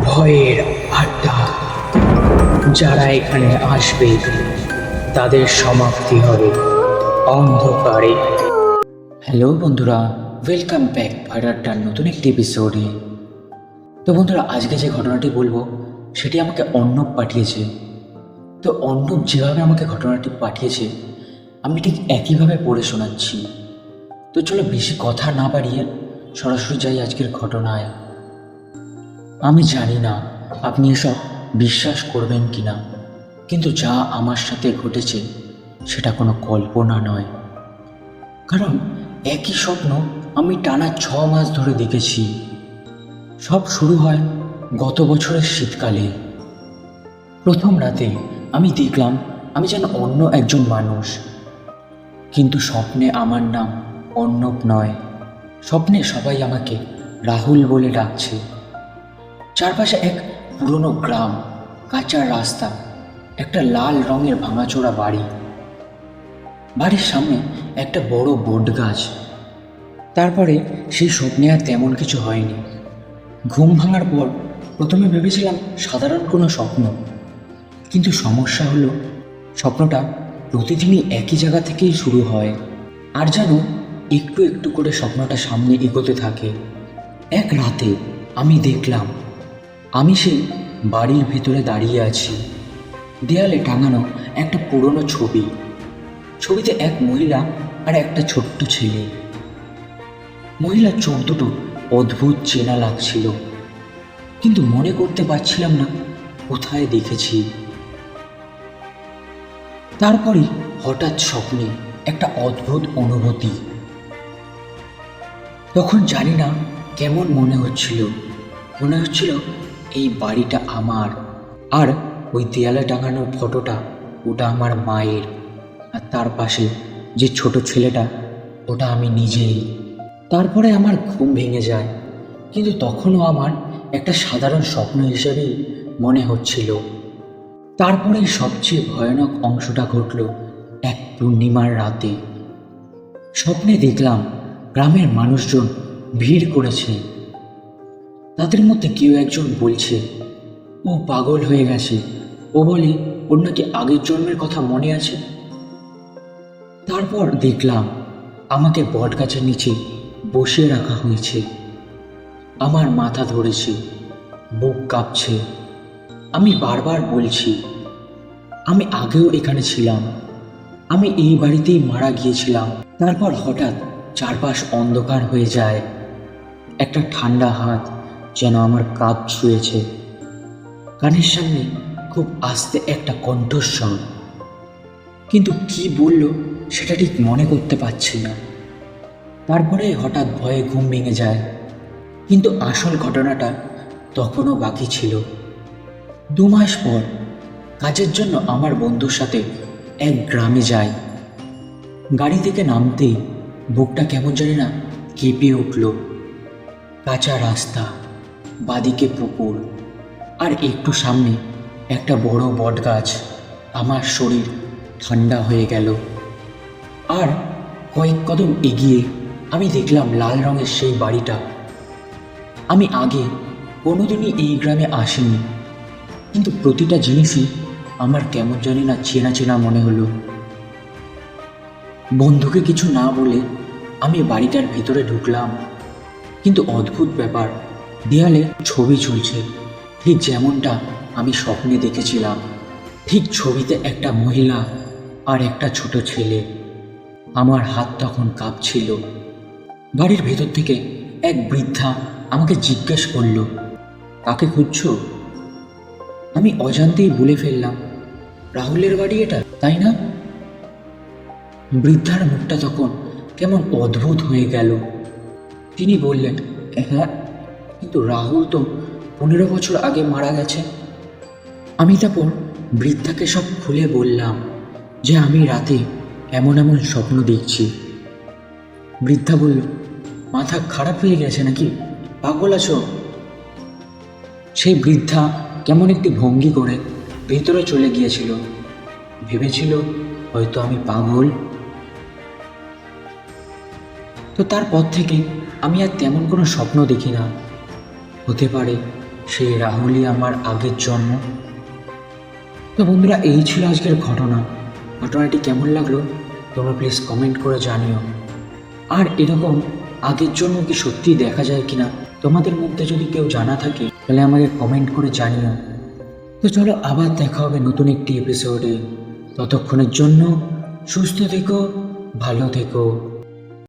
ভয়ের আড্ডা। যারা এখানে আসবে তাদের সমাপ্তি হবে অন্ধকারে। হ্যালো বন্ধুরা, ওয়েলকাম ব্যাক ভয়ের আড্ডার নতুন একটি এপিসোডে। তো বন্ধুরা, আজকে যে ঘটনাটি বলবো সেটি আমাকে অর্ণব পাঠিয়েছে। তো অর্ণব যেভাবে আমাকে ঘটনাটি পাঠিয়েছে আমি ঠিক একইভাবে পড়ে শোনাচ্ছি। তো চলো বেশি কথা না বাড়িয়ে সরাসরি যাই আজকের ঘটনায়। আমি জানি না আপনি এসব বিশ্বাস করবেন কি না, কিন্তু যা আমার সাথে ঘটেছে সেটা কোনো কল্পনা নয়। কারণ একই স্বপ্ন আমি টানা 6 মাস ধরে দেখেছি। সব শুরু হয় গত বছরের শীতকালে। প্রথম রাতে আমি দেখলাম আমি যেন অন্য একজন মানুষ, কিন্তু স্বপ্নে আমার নাম অর্ণব নয়। স্বপ্নে সবাই আমাকে রাহুল বলে ডাকছে। চারপাশে এক পুরনো গ্রাম, কাঁচা রাস্তা, একটা লাল রঙের ভাঙাচোরা বাড়ি, বাড়ির সামনে একটা বড় বট গাছ। তারপরে সেই স্বপ্নে আর তেমন কিছু হয়নি। ঘুম ভাঙার পর প্রথমে ভেবেছিলাম সাধারণ কোনো স্বপ্ন, কিন্তু সমস্যা হলো স্বপ্নটা প্রতিদিনই একই জায়গা থেকেই শুরু হয়, আর যেন একটু একটু করে স্বপ্নটা সামনে এগোতে থাকে। এক রাতে আমি দেখলাম আমি সেই বাড়ির ভিতরে দাঁড়িয়ে আছি। দেয়ালে টাঙানো একটা পুরনো ছবি। ছবিতে এক মহিলা আর একটা ছোট্ট ছেলে। মহিলার চোখ দুটো অদ্ভুত চেনা লাগছিল, কিন্তু মনে করতে পারছিলাম না কোথায় দেখেছি। তারপরে হঠাৎ স্বপ্নে একটা অদ্ভুত অনুভূতি। তখন জানি না কেমন মনে হচ্ছিল এই বাড়িটা আমার, আর ওই দেয়ালে টাঙানো ফটোটা ওটা আমার মায়ের, আর তার পাশে যে ছোট ছেলেটা ওটা আমি নিজেই। তারপরে আমার ঘুম ভেঙে যায়, কিন্তু তখনও আমার একটা সাধারণ স্বপ্ন হিসেবেই মনে হচ্ছিল। তারপরে সবচেয়ে ভয়ানক অংশটা ঘটল এক পূর্ণিমার রাতে। স্বপ্নে দেখলাম গ্রামের মানুষজন ভিড় করেছে। তাদের মধ্যে কেউ একজন বলছে ও পাগল হয়ে গেছে, ও বলে ওর নাকি আগের জন্মের কথা মনে আছে। তারপর দেখলাম আমাকে বট গাছের নিচে বসিয়ে রাখা হয়েছে। আমার মাথা ধরেছে, বুক কাঁপছে। আমি বারবার বলছি আমি আগেও এখানে ছিলাম, আমি এই বাড়িতেই মারা গিয়েছিলাম। তারপর হঠাৎ চারপাশ অন্ধকার হয়ে যায়। একটা ঠান্ডা হাত যেন আমার কাঁধ ছুঁয়েছে। কানের সামনে খুব আস্তে একটা কণ্ঠস্বর, কিন্তু কি বলল সেটা ঠিক মনে করতে পারছি না। তারপরে হঠাৎ ভয়ে ঘুম ভেঙে যায়, কিন্তু আসল ঘটনাটা তখনও বাকি ছিল। 2 মাস পর কাজের জন্য আমার বন্ধুর সাথে এক গ্রামে যাই। গাড়ি থেকে নামতেই বুকটা কেমন জানি না কেঁপে উঠল। কাঁচা রাস্তা, বাদিকে পুকুর, আর একটু সামনে একটা বড় বট গাছ। আমার শরীর ঠান্ডা হয়ে গেল। আর কয়েক কদম এগিয়ে আমি দেখলাম লাল রঙের সেই বাড়িটা। আমি আগে কোনোদিনই এই গ্রামে আসিনি, কিন্তু প্রতিটা জিনিসই আমার কেমন জানি না চেনা চেনা মনে হলো। বন্ধুকে কিছু না বলে আমি বাড়িটার ভিতরে ঢুকলাম, কিন্তু অদ্ভুত ব্যাপার, দেয়ালে ছবি ঝুলছে ঠিক যেমনটা আমি স্বপ্নে দেখেছিলাম। ঠিক ছবিতে একটা মহিলা আর একটা ছোট ছেলে। আমার হাত তখন কাঁপছিল। বাড়ির ভেতর থেকে এক বৃদ্ধা আমাকে জিজ্ঞেস করলো, কাকে খুঁজছো? আমি অজান্তেই বলে ফেললাম, রাহুলের বাড়ি এটা, তাই না? বৃদ্ধার মুখটা তখন কেমন অদ্ভুত হয়ে গেল। তিনি বললেন, হ্যাঁ, কিন্তু রাহুল তো 15 বছর আগে মারা গেছে। আমি তারপর বৃদ্ধাকে সব খুলে বললাম যে আমি রাতে এমন এমন স্বপ্ন দেখছি। বৃদ্ধা বলল, মাথা খারাপ হয়ে গেছে নাকি, পাগল আছো? সেই বৃদ্ধা কেমন একটি ভঙ্গি করে ভেতরে চলে গিয়েছিল। ভেবেছিল হয়তো আমি পাগল। তো তারপর থেকে আমি আর তেমন কোনো স্বপ্ন দেখি না। হতে পারে সেই রাহুলই আমার আগের জন্ম। তো বন্ধুরা, এই ছিল আজকের ঘটনাটি কেমন লাগলো তোমরা প্লিজ কমেন্ট করে জানিও। আর এরকম আগের জন্য কি সত্যি দেখা যায় কিনা তোমাদের মধ্যে যদি কেউ জানা থাকে তাহলে আমাকে কমেন্ট করে জানিও। তো চলো, আবার দেখা হবে নতুন একটি এপিসোডে। ততক্ষণের জন্য সুস্থ থেকো, ভালো থেকো।